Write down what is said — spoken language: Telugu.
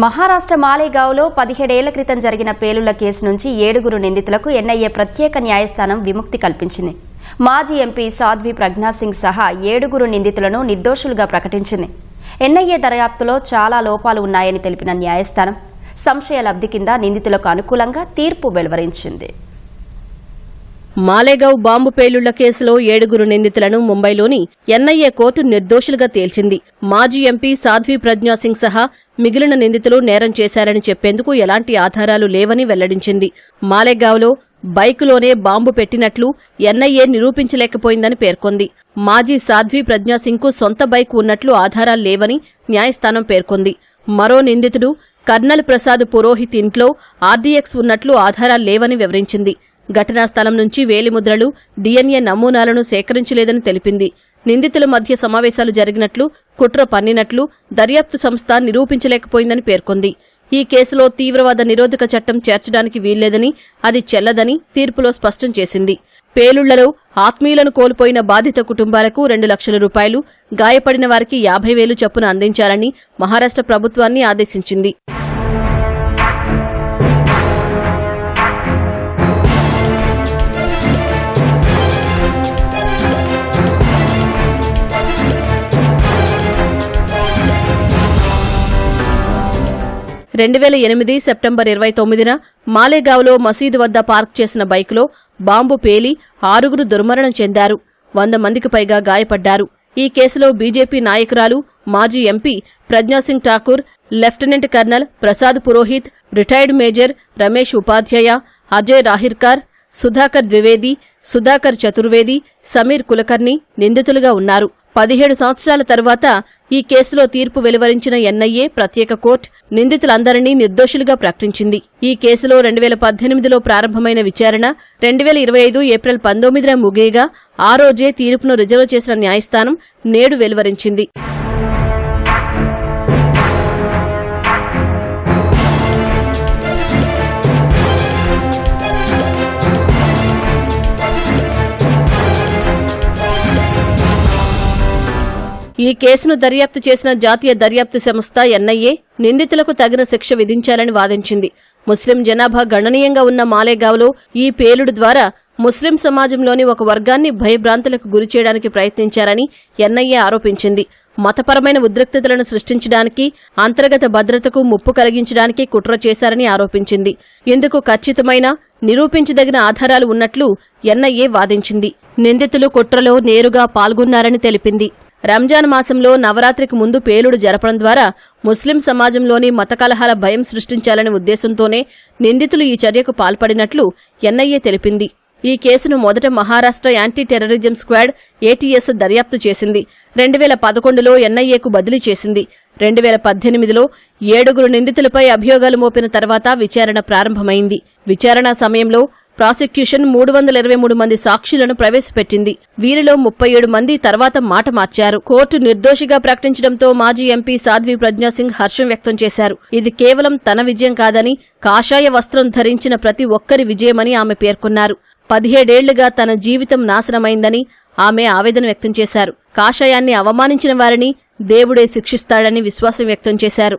మహారాష్ట్ర మాలేగావ్లో 17 ఏళ్ల క్రితం జరిగిన పేలుళ్ల కేసు నుంచి 7 నిందితులకు ఎన్ఐఏ ప్రత్యేక న్యాయస్థానం విముక్తి కల్పించింది. మాజీ ఎంపీ సాధ్వి ప్రజ్ఞా సింగ్ సహా 7 నిందితులను నిర్దోషులుగా ప్రకటించింది. ఎన్ఐఏ దర్యాప్తులో చాలా లోపాలు ఉన్నాయని తెలిపిన న్యాయస్థానం సంశయ లబ్ధి కింద నిందితులకు అనుకూలంగా తీర్పు వెలువరించింది. మాలేగావ్ బాంబు పేలుళ్ల కేసులో 7 నిందితులను ముంబైలోని ఎన్ఐఏ కోర్టు నిర్దోషులుగా తేల్చింది. మాజీ ఎంపీ సాధ్వి ప్రజ్ఞా సింగ్ సహా మిగిలిన నిందితులు నేరం చేశారని చెప్పేందుకు ఎలాంటి ఆధారాలు లేవని వెల్లడించింది. మాలేగావ్లో బైకులోనే బాంబు పెట్టినట్లు ఎన్ఐఏ నిరూపించలేకపోయిందని పేర్కొంది. మాజీ సాధ్వి ప్రజ్ఞా సింగ్కు సొంత బైక్ ఉన్నట్లు ఆధారాలు లేవని న్యాయస్థానం పేర్కొంది. మరో నిందితుడు కర్నల్ ప్రసాద్ పురోహిత్ ఇంట్లో ఆర్డీఎక్స్ ఉన్నట్లు ఆధారాలు లేవని వివరించింది. ఘటనా స్థలం నుంచి వేలిముద్రలు, డిఎన్ఏ నమూనాలను సేకరించలేదని తెలిపింది. నిందితుల మధ్య సమావేశాలు జరిగినట్లు, కుట్ర పన్నినట్లు దర్యాప్తు సంస్థ నిరూపించలేకపోయిందని పేర్కొంది. ఈ కేసులో తీవ్రవాద నిరోధక చట్టం చేర్చడానికి వీల్లేదని, అది చెల్లదని తీర్పులో స్పష్టం చేసింది. పేలుళ్లలో ఆత్మీయులను కోల్పోయిన బాధిత కుటుంబాలకు 2 లక్షల రూపాయలు, గాయపడిన వారికి 50,000 చొప్పున అందించాలని మహారాష్ట్ర ప్రభుత్వాన్ని ఆదేశించింది. సెప్టెంబర్ 29న మాలేగావ్లో మసీదు వద్ద పార్క్ చేసిన బైకులో బాంబు పేలి 6 దుర్మరణం చెందారు. 100 మందికి పైగా గాయపడ్డారు. ఈ కేసులో బీజేపీ నాయకురాలు, మాజీ MP Pragya Singh Thakur, lieutenant colonel Prasad Purohit, retired major Ramesh ఉపాధ్యాయ, అజయ్ రాహిర్కర్, సుధాకర్ ద్వివేది, సుధాకర్ చతుర్వేది, సమీర్ కులకర్ణి నిందితులుగా ఉన్నారు. 17 సంవత్సరాల తర్వాత ఈ కేసులో తీర్పు వెలువరించిన ఎన్ఐఏ ప్రత్యేక కోర్టు నిందితులందరినీ నిర్దోషులుగా ప్రకటించింది. ఈ కేసులో 2018లో ప్రారంభమైన విచారణ 2025 ఏప్రిల్ 19న ముగియగా ఆ రోజే తీర్పును రిజర్వ్ చేసిన న్యాయస్థానం నేడు వెలువరించింది. ఈ కేసును దర్యాప్తు చేసిన జాతీయ దర్యాప్తు సంస్థ ఎన్ఐఏ నిందితులకు తగిన శిక్ష విధించాలని వాదించింది. ముస్లిం జనాభా గణనీయంగా ఉన్న మాలేగావ్లో ఈ పేలుడు ద్వారా ముస్లిం సమాజంలోని ఒక వర్గాన్ని భయభ్రాంతులకు గురిచేయడానికి ప్రయత్నించారని ఎన్ఐఏ ఆరోపించింది. మతపరమైన ఉద్రిక్తతలను సృష్టించడానికి, అంతర్గత భద్రతకు ముప్పు కలిగించడానికి కుట్ర చేశారని ఆరోపించింది. ఇందుకు ఖచ్చితమైన, నిరూపించదగిన ఆధారాలు ఉన్నట్లు ఎన్ఐఏ వాదించింది. నిందితులు కుట్రలో నేరుగా పాల్గొన్నారని తెలిపింది. రంజాన్ మాసంలో నవరాత్రికి ముందు పేలుడు జరపడం ద్వారా ముస్లిం సమాజంలోని మత కలహాల భయం సృష్టించాలనే ఉద్దేశంతోనే నిందితులు ఈ చర్యకు పాల్పడినట్లు ఎన్ఐఏ తెలిపింది. ఈ కేసును మొదట Maharashtra anti terrorism squad ATS దర్యాప్తు చేసింది. 2011లో ఎన్ఐఏకు బదిలీ చేసింది. 2018లో 7 నిందితులపై అభియోగాలు మోపిన తర్వాత విచారణ ప్రారంభమైంది. విచారణ సమయంలో ప్రాసిక్యూషన్ 323 మంది సాక్షులను ప్రవేశపెట్టింది. వీరిలో 37 మంది తర్వాత మాట మార్చారు. కోర్టు నిర్దోషిగా ప్రకటించడంతో మాజీ ఎంపీ సాధ్వి ప్రజ్ఞా సింగ్ హర్షం వ్యక్తం చేశారు. ఇది కేవలం తన విజయం కాదని, కాషాయ వస్త్రం ధరించిన ప్రతి ఒక్కరి విజయమని ఆమె పేర్కొన్నారు. 17 ఏళ్లుగా తన జీవితం నాశనమైందని ఆమె ఆవేదన వ్యక్తం చేశారు. కాషాయాన్ని అవమానించిన వారిని దేవుడే శిక్షిస్తాడని విశ్వాసం వ్యక్తం చేశారు.